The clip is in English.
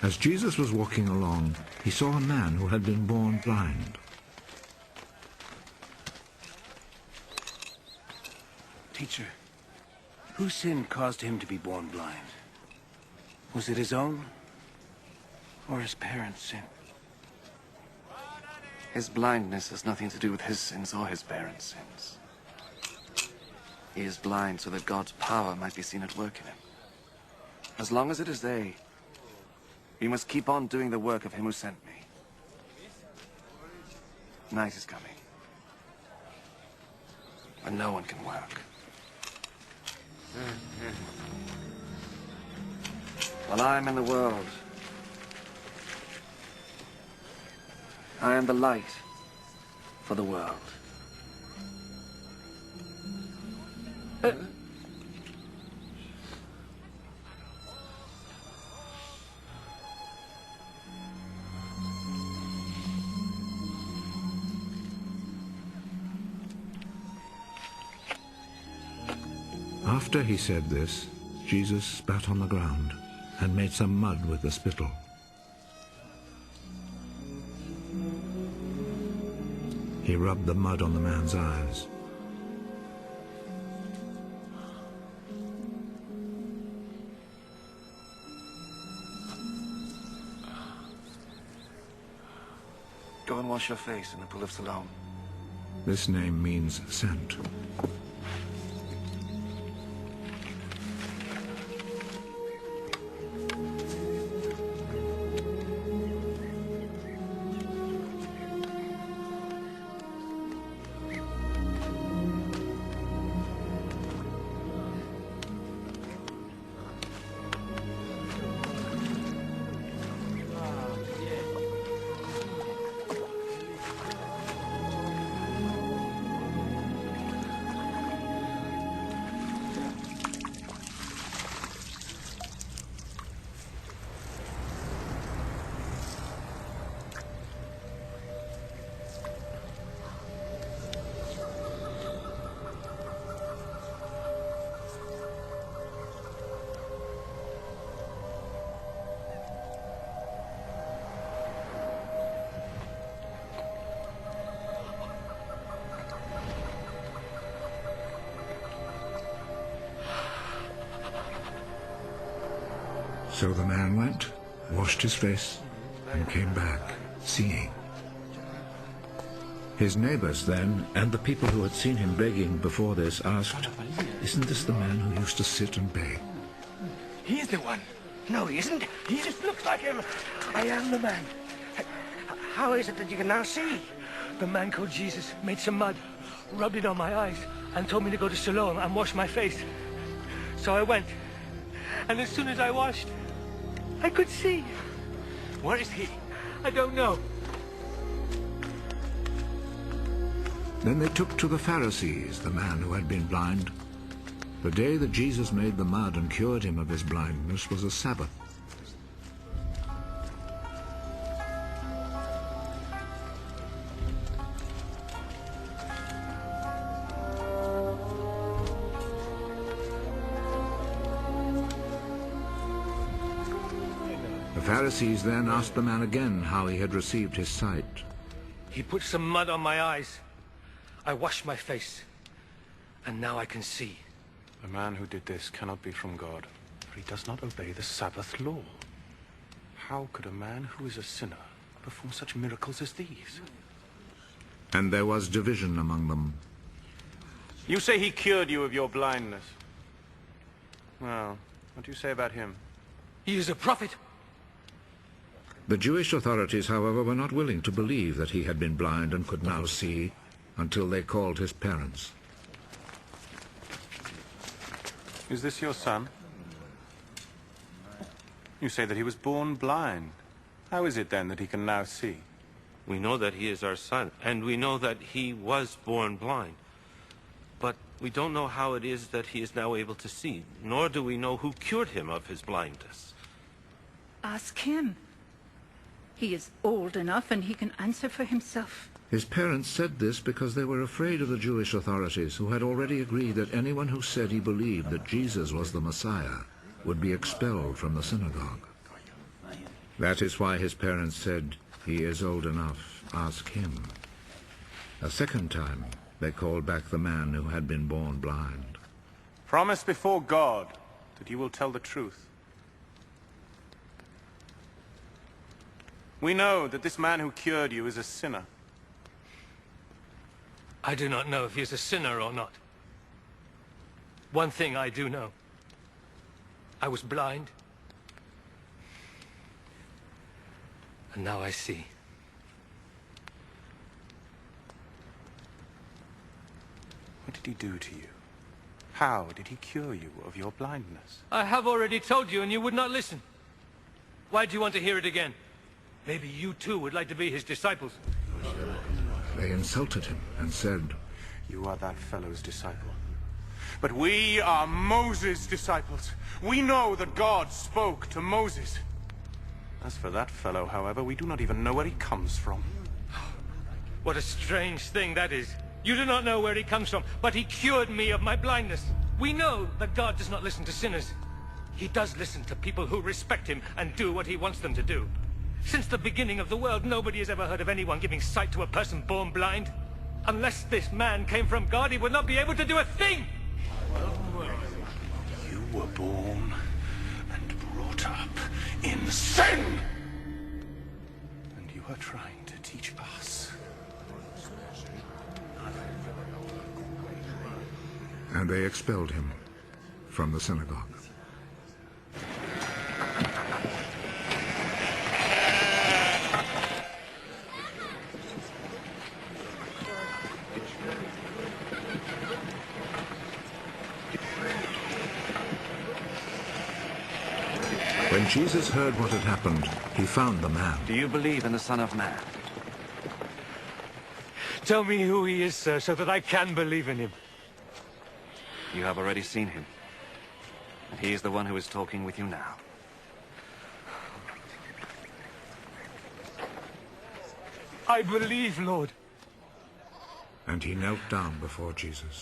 As Jesus was walking along, he saw a man who had been born blind. Teacher, whose sin caused him to be born blind? Was it his own or his parents' sin? His blindness has nothing to do with his sins or his parents' sins. He is blind so that God's power might be seen at work in him. As long as it is day, we must keep on doing the work of him who sent me. Night is coming, and no one can work. While I am in the world, I am the light for the world. After he said this, Jesus spat on the ground and made some mud with the spittle. He rubbed the mud on the man's eyes. Go and wash your face in the pool of Siloam. This name means sent. So the man went, washed his face, and came back, seeing. His neighbors then, and the people who had seen him begging before this, asked, "Isn't this the man who used to sit and beg?" He's the one. No, he isn't. He just looks like him. I am the man. How is it that you can now see? The man called Jesus made some mud, rubbed it on my eyes, and told me to go to Siloam and wash my face. So I went, and as soon as I washed, I could see. Where is he? I don't know. Then they took to the Pharisees the man who had been blind. The day that Jesus made the mud and cured him of his blindness was a Sabbath. The Pharisees then asked the man again how he had received his sight. He put some mud on my eyes. I washed my face, and now I can see. The man who did this cannot be from God, for he does not obey the Sabbath law. How could a man who is a sinner perform such miracles as these? And there was division among them. You say he cured you of your blindness. Well, what do you say about him? He is a prophet. The Jewish authorities, however, were not willing to believe that he had been blind and could now see, until they called his parents. Is this your son? You say that he was born blind. How is it then that he can now see? We know that he is our son, and we know that he was born blind. But we don't know how it is that he is now able to see, nor do we know who cured him of his blindness. Ask him. He is old enough and he can answer for himself. His parents said this because they were afraid of the Jewish authorities, who had already agreed that anyone who said he believed that Jesus was the Messiah would be expelled from the synagogue. That is why his parents said, "He is old enough, ask him." A second time, they called back the man who had been born blind. Promise before God that you will tell the truth. We know that this man who cured you is a sinner. I do not know if he is a sinner or not. One thing I do know. I was blind. And now I see. What did he do to you? How did he cure you of your blindness? I have already told you and you would not listen. Why do you want to hear it again? Maybe you too would like to be his disciples. They insulted him and said, You are that fellow's disciple. But we are Moses' disciples. We know that God spoke to Moses. As for that fellow, however, we do not even know where he comes from. What a strange thing that is. You do not know where he comes from, but he cured me of my blindness. We know that God does not listen to sinners. He does listen to people who respect him and do what he wants them to do. Since the beginning of the world, nobody has ever heard of anyone giving sight to a person born blind. Unless this man came from God, he would not be able to do a thing! You were born and brought up in sin! And you are trying to teach us. and they expelled him from the synagogue. When Jesus heard what had happened, he found the man. Do you believe in the Son of Man? Tell me who he is, sir, so that I can believe in him. You have already seen him. And he is the one who is talking with you now. I believe, Lord. And he knelt down before Jesus.